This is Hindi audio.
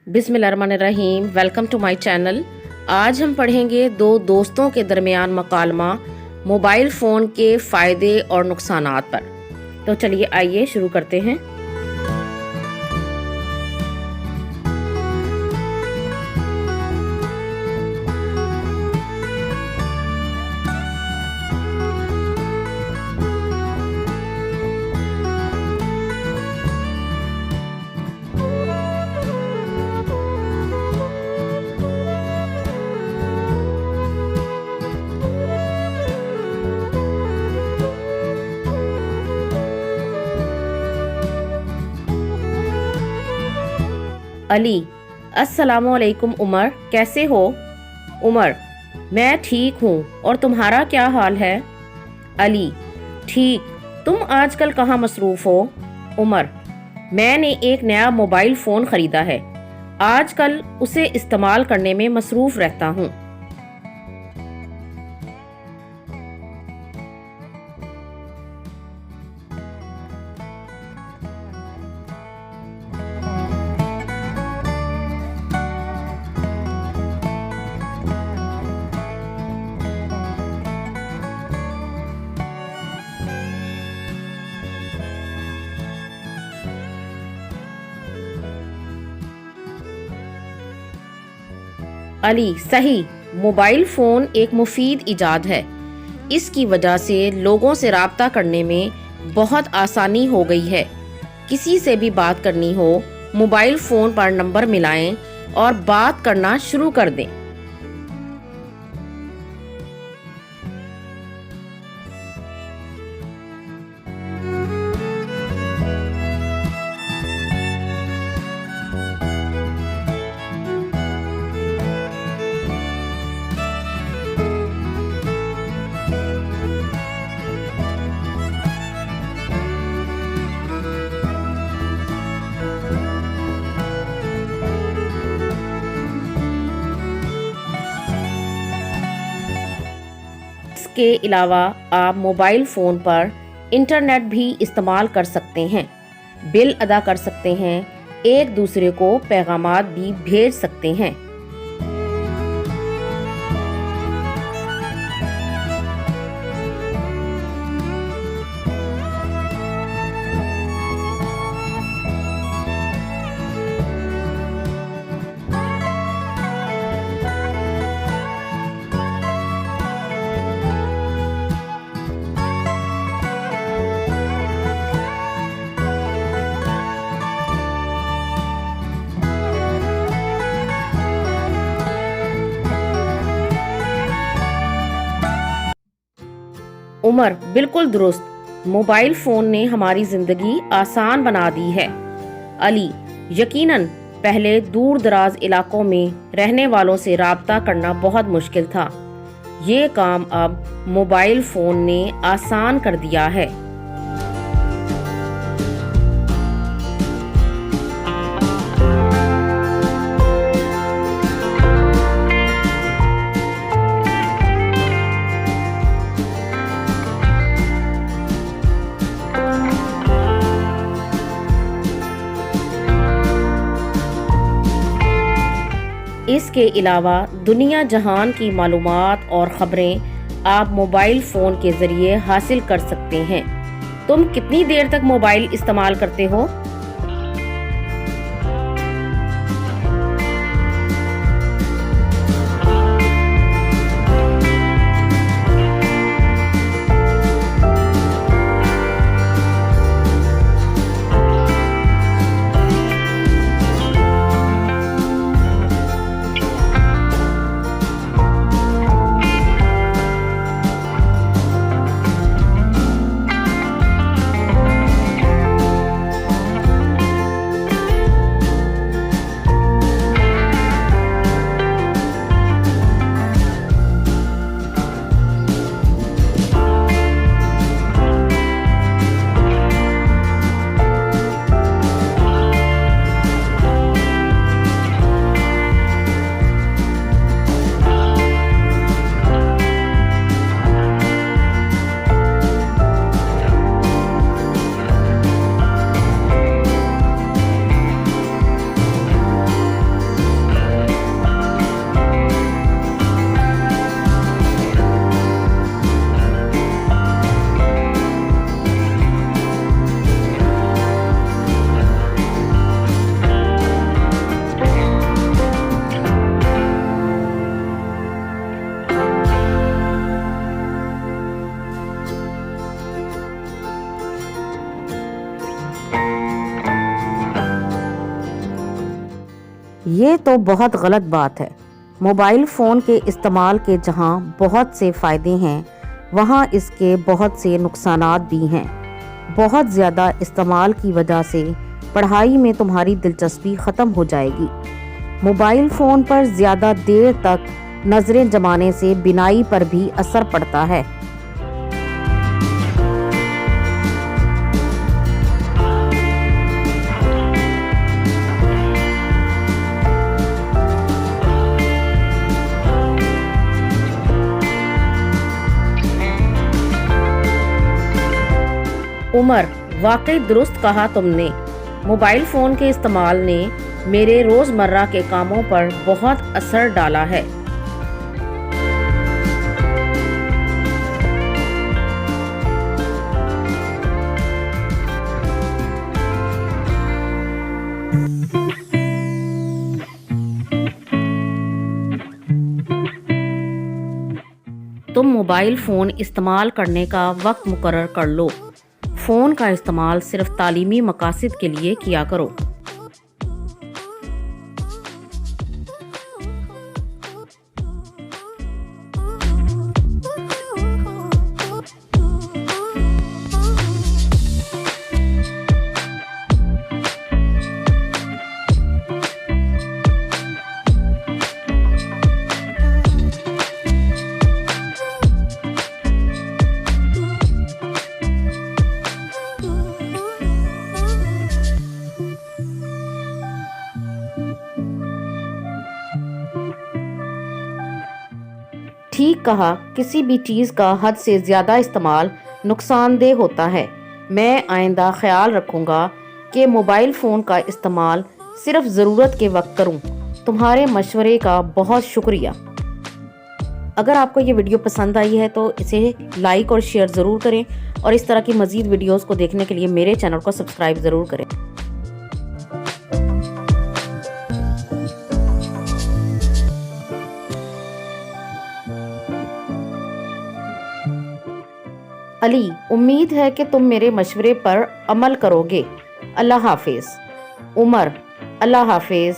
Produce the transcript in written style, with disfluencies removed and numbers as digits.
बिस्मिल्लाहिर्रहमानिर्रहीम। Welcome to my channel. आज हम पढ़ेंगे दो दोस्तों के दरमियान मकालमा मोबाइल फ़ोन के फ़ायदे और नुकसानात पर। तो चलिए आइए शुरू करते हैं। अली: अस्सलामुअलैकुम उमर, कैसे हो? उमर: मैं ठीक हूँ और तुम्हारा क्या हाल है? अली: ठीक। तुम आजकल कहाँ मसरूफ़ हो? उमर: मैंने एक नया मोबाइल फ़ोन ख़रीदा है, आजकल उसे इस्तेमाल करने में मसरूफ़ रहता हूँ। अली: सही। मोबाइल फ़ोन एक मुफीद इजाद है। इसकी वजह से लोगों से राब्ता करने में बहुत आसानी हो गई है। किसी से भी बात करनी हो, मोबाइल फ़ोन पर नंबर मिलाएं और बात करना शुरू कर दें। इसके अलावा आप मोबाइल फ़ोन पर इंटरनेट भी इस्तेमाल कर सकते हैं, बिल अदा कर सकते हैं, एक दूसरे को पैगामात भी भेज सकते हैं। उमर: बिल्कुल दुरुस्त। मोबाइल फ़ोन ने हमारी ज़िंदगी आसान बना दी है। अली: यकीनन, पहले दूर दराज इलाकों में रहने वालों से राब्ता करना बहुत मुश्किल था। ये काम अब मोबाइल फ़ोन ने आसान कर दिया है। इसके अलावा दुनिया जहान की मालूमात और ख़बरें आप मोबाइल फ़ोन के ज़रिए हासिल कर सकते हैं। तुम कितनी देर तक मोबाइल इस्तेमाल करते हो? ये तो बहुत गलत बात है। मोबाइल फ़ोन के इस्तेमाल के जहाँ बहुत से फ़ायदे हैं, वहाँ इसके बहुत से नुकसानात भी हैं। बहुत ज़्यादा इस्तेमाल की वजह से पढ़ाई में तुम्हारी दिलचस्पी ख़त्म हो जाएगी। मोबाइल फ़ोन पर ज़्यादा देर तक नज़रें जमाने से बिनाई पर भी असर पड़ता है। उमर, वाकई दुरुस्त कहा तुमने। मोबाइल फ़ोन के इस्तेमाल ने मेरे रोज़मर्रा के कामों पर बहुत असर डाला है। तुम मोबाइल फ़ोन इस्तेमाल करने का वक्त मुकर्रर कर लो। फ़ोन का इस्तेमाल सिर्फ तालीमी मकासद के लिए किया करो। ठीक कहा, किसी भी चीज़ का हद से ज़्यादा इस्तेमाल नुकसानदेह होता है। मैं आइंदा ख्याल रखूँगा कि मोबाइल फ़ोन का इस्तेमाल सिर्फ ज़रूरत के वक्त करूँ। तुम्हारे मशवरे का बहुत शुक्रिया। अगर आपको ये वीडियो पसंद आई है तो इसे लाइक और शेयर ज़रूर करें और इस तरह की मज़ीद वीडियोज़ को देखने के लिए मेरे चैनल को सब्सक्राइब ज़रूर करें। अली, उम्मीद है कि तुम मेरे मशवरे पर अमल करोगे। अल्लाह हाफिज़। उमर, अल्लाह हाफिज़।